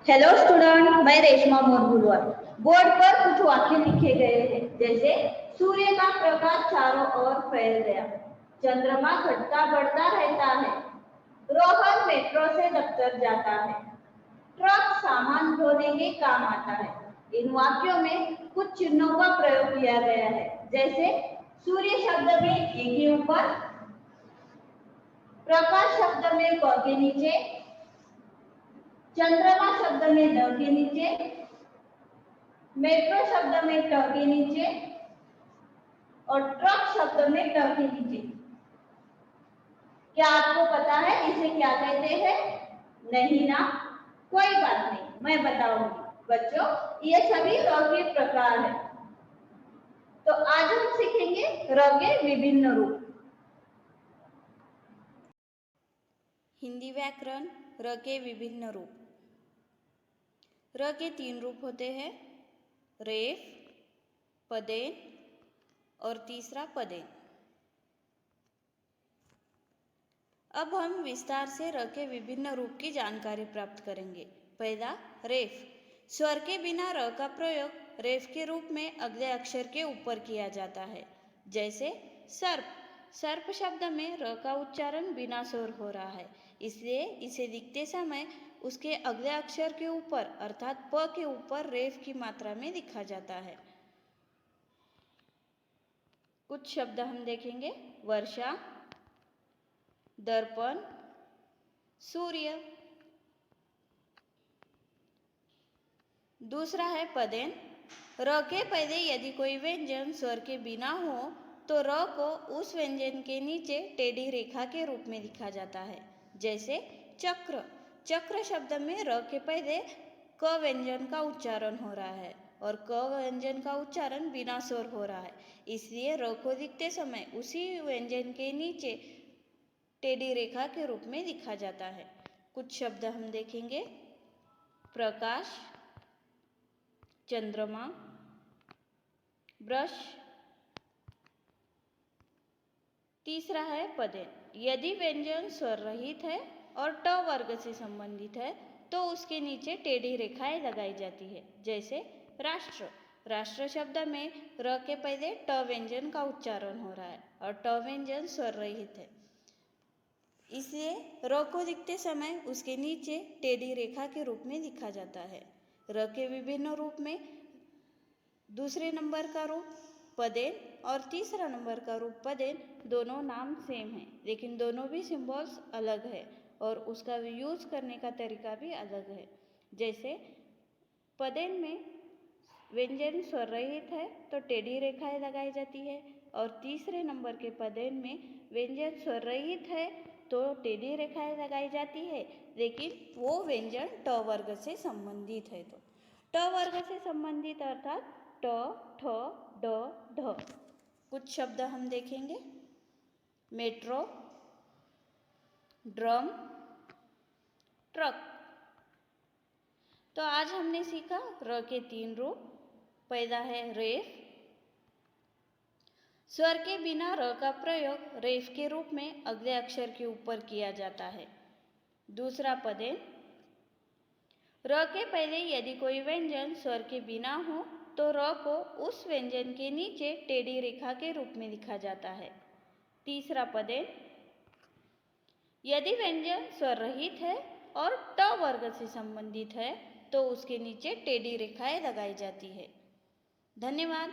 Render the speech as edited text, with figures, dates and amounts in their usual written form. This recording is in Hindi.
हेलो स्टूडेंट, मैं रेशमा मोरगुलवर। बोर्ड पर कुछ वाक्य लिखे गए हैं, जैसे सूर्य का प्रकाश चारों ओर फैल गया, चंद्रमा घटता बढ़ता रहता है, रोहन मेट्रो से दफ्तर जाता है, ट्रक सामान ढोने के काम आता है। इन वाक्यों में कुछ चिन्हों का प्रयोग किया गया है, जैसे सूर्य शब्द में ए के ऊपर, प्रकाश शब्द में क के नीचे, चंद्रमा शब्द में ड के नीचे, मेट्रो शब्द में ट के नीचे और ट्रक शब्द में ट के नीचे। क्या आपको पता है इसे क्या कहते हैं? नहीं ना, कोई बात नहीं, मैं बताऊंगी। बच्चों, ये सभी र के प्रकार हैं। तो आज हम सीखेंगे र के विभिन्न रूप। हिंदी व्याकरण र के विभिन्न रूप। र के 3 रूप होते हैं, रेफ, पदेन और तीसरा पदेन। अब हम विस्तार से र के विभिन्न रूप की जानकारी प्राप्त करेंगे। पहला, रेफ। स्वर के बिना र का प्रयोग रेफ के रूप में अगले अक्षर के ऊपर किया जाता है, जैसे सर्प। सर्प शब्द में र का उच्चारण बिना स्वर हो रहा है, इसलिए इसे लिखते समय उसके अगले अक्षर के ऊपर अर्थात प के ऊपर रेफ की मात्रा में लिखा जाता है। कुछ शब्द हम देखेंगे, वर्षा, दर्पण, सूर्य। दूसरा है पदेन। र के पहले यदि कोई व्यंजन स्वर के बिना हो तो र को उस व्यंजन के नीचे टेढ़ी रेखा के रूप में लिखा जाता है, जैसे चक्र। चक्र शब्द में र के पहले क व्यंजन का उच्चारण हो रहा है और क व्यंजन का उच्चारण बिना स्वर हो रहा है, इसलिए र को लिखते समय उसी व्यंजन के नीचे टेढ़ी रेखा के रूप में लिखा जाता है। कुछ शब्द हम देखेंगे, प्रकाश, चंद्रमा, ब्रश। तीसरा है पदेन। यदि व्यंजन स्वर रहित है और ट वर्ग से संबंधित है तो उसके नीचे टेढ़ी रेखाएं लगाई जाती है, जैसे राष्ट्र। राष्ट्र शब्द में र के पहले ट व्यंजन का उच्चारण हो रहा है और ट व्यंजन स्वर रहित है, इसलिए र को लिखते समय उसके नीचे टेढ़ी रेखा के रूप में लिखा जाता है। र के विभिन्न रूप में दूसरे नंबर का रूप पदेन और तीसरा नंबर का रूप पदेन, दोनों नाम सेम है, लेकिन दोनों भी सिंबल्स अलग है और उसका यूज करने का तरीका भी अलग है। जैसे पदेन में व्यंजन स्वर रहित है तो टेढ़ी रेखाएं लगाई जाती है और तीसरे नंबर के पदेन में व्यंजन स्वर रहित है तो टेढ़ी रेखाएं लगाई जाती है, लेकिन वो व्यंजन ट वर्ग से संबंधित है। तो ट वर्ग से संबंधित अर्थात ट, ठ, ड, ढ। कुछ शब्द हम देखेंगे, मेट्रो, ड्रम, ट्रक। तो आज हमने सीखा र के 3 रूप। पहला है रेफ। स्वर के बिना र का प्रयोग रेफ के रूप में अगले अक्षर के ऊपर किया जाता है। दूसरा पदेन। र के पहले यदि कोई व्यंजन स्वर के बिना हो तो र को उस व्यंजन के नीचे टेढ़ी रेखा के रूप में लिखा जाता है। तीसरा पदेन। यदि व्यंजन स्वर रहित है और ट वर्ग से संबंधित है तो उसके नीचे टेढ़ी रेखाएं लगाई जाती है। धन्यवाद।